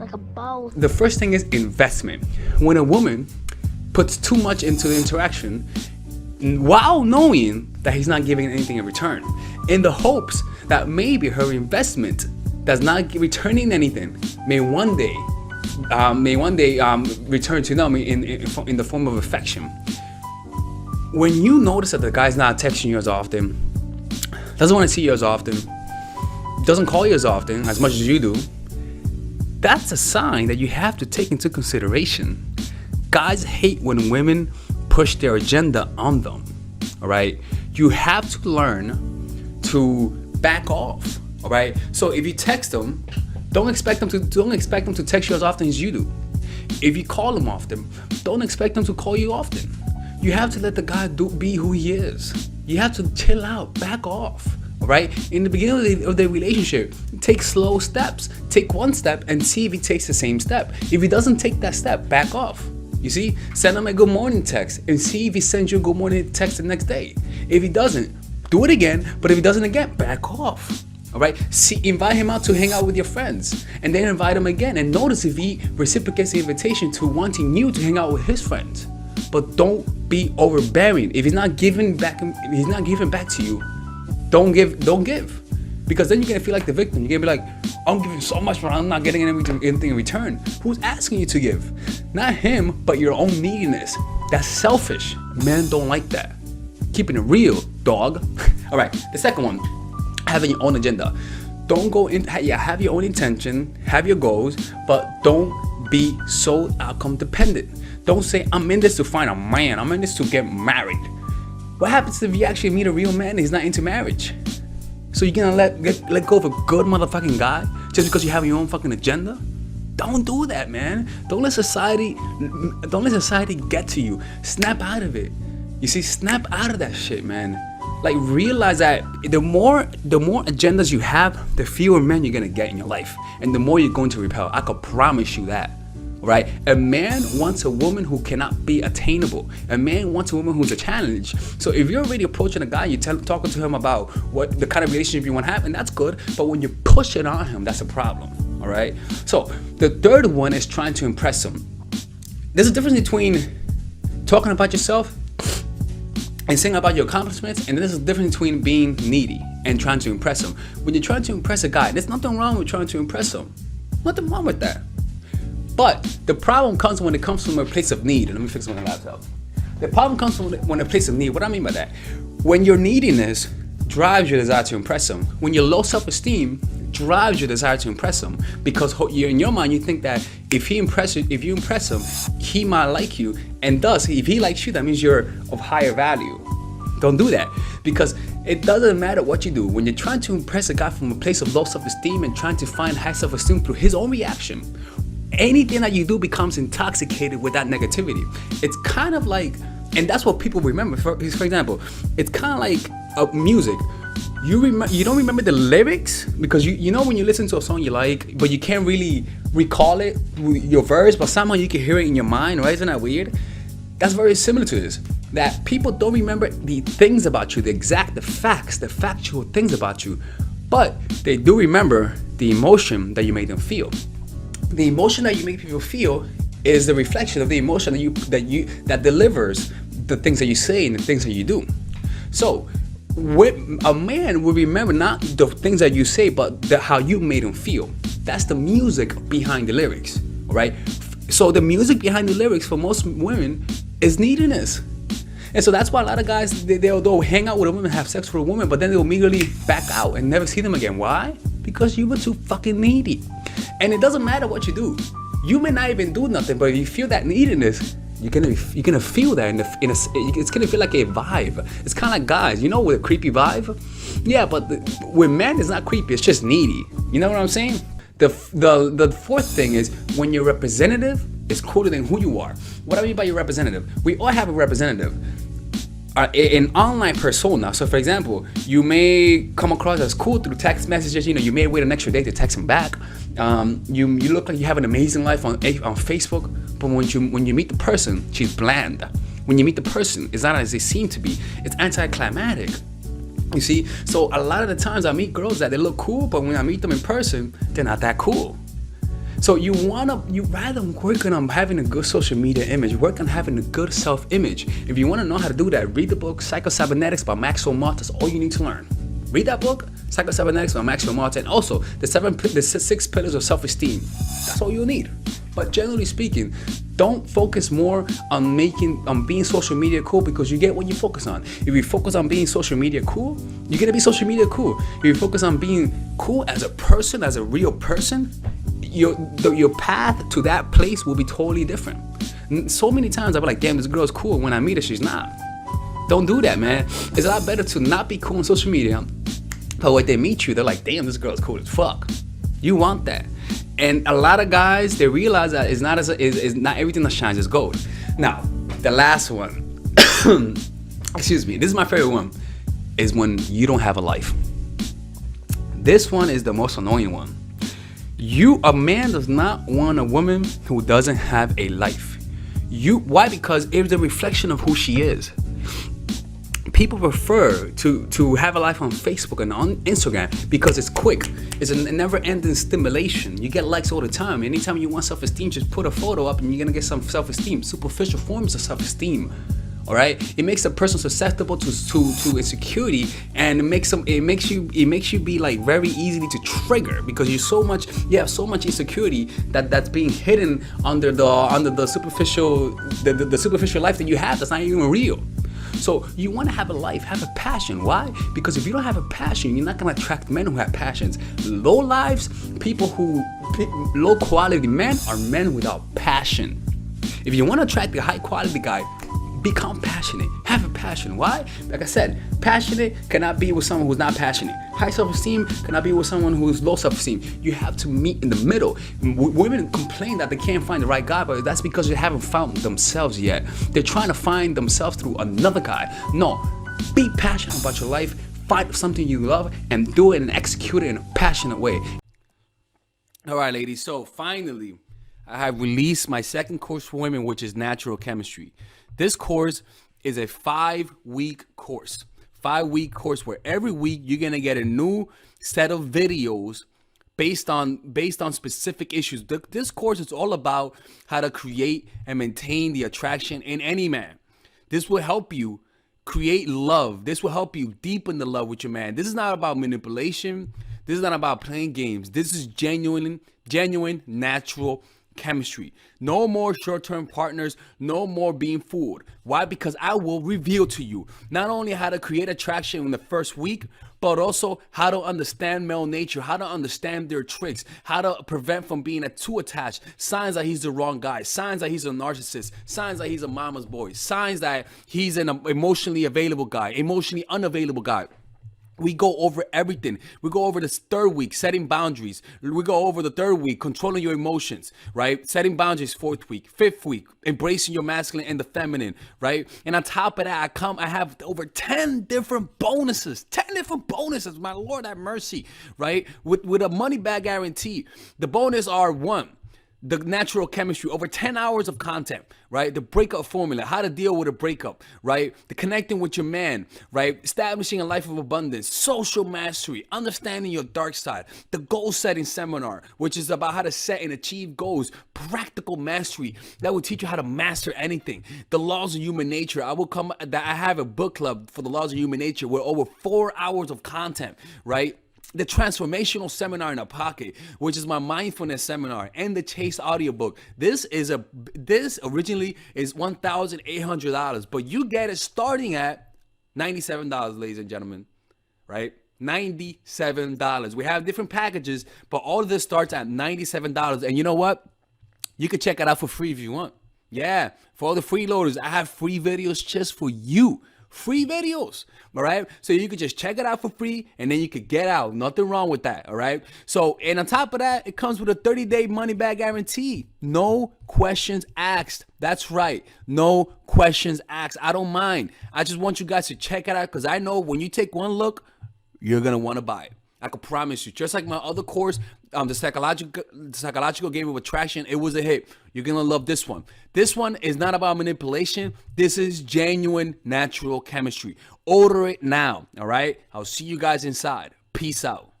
like a boss. The first thing is investment. When a woman puts too much into the interaction while knowing that he's not giving anything in return, in the hopes that maybe her investment that's not returning anything may one day return to them in the form of affection. When you notice that the guy's not texting you as often, doesn't want to see you as often, doesn't call you as often as much as you do, that's a sign that you have to take into consideration. Guys hate when women push their agenda on them. All right, you have to learn to back off. All right, so if you text them, don't expect them to text you as often as you do. If you call them often, don't expect them to call you often. You have to let the guy be who he is. You have to chill out, back off. All right, in the beginning of the relationship, take slow steps. Take one step and see if he takes the same step. If he doesn't take that step, back off. You see, send him a good morning text and see if he sends you a good morning text the next day. If he doesn't, do it again. But if he doesn't again, back off. All right, invite him out to hang out with your friends, and then invite him again, and notice if he reciprocates the invitation to wanting you to hang out with his friends. But don't be overbearing. If he's not giving back to you, don't give, because then you're gonna feel like the victim. You're gonna be like, I'm giving so much, but I'm not getting anything in return. Who's asking you to give? Not him, but your own neediness. That's selfish. Men don't like that. Keeping it real, dog. All right, the second one. Having your own agenda. Don't go in. Have your own intention, have your goals, but don't be so outcome dependent. Don't say I'm in this to find a man. I'm in this to get married. What happens if you actually meet a real man and he's not into marriage? So you're gonna let go of a good motherfucking guy just because you have your own fucking agenda? Don't do that, man. Don't let society get to you. Snap out of it. You see, snap out of that shit, man. Like, realize that the more agendas you have, the fewer men you're gonna get in your life, and the more you're going to repel. I could promise you that. Right? A man wants a woman who cannot be attainable. A man wants a woman who's a challenge. So if you're already approaching a guy, you're talking to him about what the kind of relationship you want to have, and that's good. But when you push it on him, that's a problem. All right? So the third one is trying to impress him. There's a difference between talking about yourself and saying about your accomplishments, and there's a difference between being needy and trying to impress him. When you're trying to impress a guy, there's nothing wrong with trying to impress him. Nothing wrong with that. But the problem comes when it comes from a place of need. And let me fix my laptop. The problem comes when a place of need. What do I mean by that? When your neediness drives your desire to impress him. When your low self-esteem drives your desire to impress him. Because in your mind, you think that if you impress him, he might like you. And thus, if he likes you, that means you're of higher value. Don't do that. Because it doesn't matter what you do. When you're trying to impress a guy from a place of low self-esteem and trying to find high self-esteem through his own reaction, anything that you do becomes intoxicated with that negativity. It's kind of like, and that's what people remember. For example, it's kind of like music. You don't remember the lyrics because you know when you listen to a song you like, but you can't really recall it, your verse, but somehow you can hear it in your mind, right? Isn't that weird? That's very similar to this. That people don't remember the things about you, the facts, the factual things about you, but they do remember the emotion that you made them feel. The emotion that you make people feel is the reflection of the emotion that delivers the things that you say and the things that you do. So, a man will remember not the things that you say, but how you made him feel. That's the music behind the lyrics, all right? So the music behind the lyrics for most women is neediness. And so that's why a lot of guys, they'll hang out with a woman, have sex with a woman, but then they'll immediately back out and never see them again. Why? Because you were too fucking needy. And it doesn't matter what you do. You may not even do nothing, but if you feel that neediness, you're gonna feel that it's gonna feel like a vibe. It's kind of like guys, you know, with a creepy vibe. Yeah, but with men, it's not creepy. It's just needy. You know what I'm saying? The fourth thing is when your representative is cooler than who you are. What do I mean by your representative? We all have a representative. An online persona. So for example, you may come across as cool through text messages. You know, you may wait an extra day to text him back. You look like you have an amazing life on Facebook, but when you meet the person, she's bland. When you meet the person, it's not as they seem to be. It's anticlimactic. You see, so a lot of the times I meet girls that they look cool, but when I meet them in person, they're not that cool. So you rather working on having a good social media image, work on having a good self-image. If you want to know how to do that, read the book Psycho-Cybernetics by Maxwell Maltz. That's all you need to learn. Read that book, Psycho-Cybernetics by Maxwell Maltz, and also the 6 pillars of self-esteem. That's all you need. But generally speaking, don't focus more on being social media cool, because you get what you focus on. If you focus on being social media cool, you're gonna be social media cool. If you focus on being cool as a person, as a real person, your path to that place will be totally different. So many times I'll be like, damn, this girl's cool. When I meet her, she's not. Don't do that, man. It's a lot better to not be cool on social media, but when they meet you, they're like, damn, this girl's cool as fuck. You want that. And a lot of guys, they realize that it's not everything that shines is gold. Now, the last one, excuse me, this is my favorite one, is when you don't have a life. This one is the most annoying one. A man does not want a woman who doesn't have a life. Why? Because it's a reflection of who she is. People prefer to have a life on Facebook and on Instagram because it's quick. It's a never-ending stimulation. You get likes all the time. Anytime you want self-esteem, just put a photo up and you're gonna get some self-esteem. Superficial forms of self-esteem. All right, it makes a person susceptible to insecurity, and it makes you be like very easily to trigger, because you have so much insecurity that's being hidden under the superficial life that you have that's not even real. So you want to have a life, have a passion. Why? Because if you don't have a passion, you're not going to attract men who have passions. Low quality men are men without passion. If you want to attract a high quality guy, become passionate. Have a passion. Why? Like I said, passionate cannot be with someone who's not passionate. High self-esteem cannot be with someone who's low self-esteem. You have to meet in the middle. Women complain that they can't find the right guy, but that's because they haven't found themselves yet. They're trying to find themselves through another guy. No, be passionate about your life. Find something you love and do it and execute it in a passionate way. All right, ladies. So finally, I have released my second course for women, which is natural chemistry. This course is a 5-week course. 5-week course where every week you're gonna get a new set of videos based on specific issues. This course is all about how to create and maintain the attraction in any man. This will help you create love. This will help you deepen the love with your man. This is not about manipulation. This is not about playing games. This is genuine natural chemistry. No more short-term partners, no more being fooled. Why? Because I will reveal to you not only how to create attraction in the first week, but also how to understand male nature, how to understand their tricks, how to prevent from being too attached, signs that he's the wrong guy, signs that he's a narcissist, signs that he's a mama's boy, signs that he's an emotionally available guy, emotionally unavailable guy. We go over everything. We go over this 3rd week, setting boundaries. We go over the 3rd week, controlling your emotions, right? Setting boundaries, 4th week. 5th week, embracing your masculine and the feminine, right? And on top of that, I have over 10 different bonuses. 10 different bonuses, my Lord have mercy, right? With a money back guarantee. The bonus are 1, the natural chemistry, over 10 hours of content, right? The breakup formula, how to deal with a breakup, right? The connecting with your man, right? Establishing a life of abundance, social mastery, understanding your dark side, the goal setting seminar, which is about how to set and achieve goals, practical mastery that will teach you how to master anything, the laws of human nature. I have a book club for the laws of human nature with over 4 hours of content, right? The transformational seminar in a pocket, which is my mindfulness seminar, and the Chase audiobook. This originally is $1,800, but you get it starting at $97, ladies and gentlemen, right? $97. We have different packages, but all of this starts at $97. And you know what? You can check it out for free if you want. Yeah, for all the freeloaders, I have free videos just for you. Free videos, all right? So you could just check it out for free, and then you could get out. Nothing wrong with that, all right? So, and on top of that, it comes with a 30-day money-back guarantee. No questions asked. That's right. No questions asked. I don't mind. I just want you guys to check it out, because I know when you take one look, you're going to want to buy it. I can promise you. Just like my other course, the psychological game of attraction, it was a hit. You're gonna love this one. This one is not about manipulation. This is genuine natural chemistry. Order it now. All right. I'll see you guys inside. Peace out.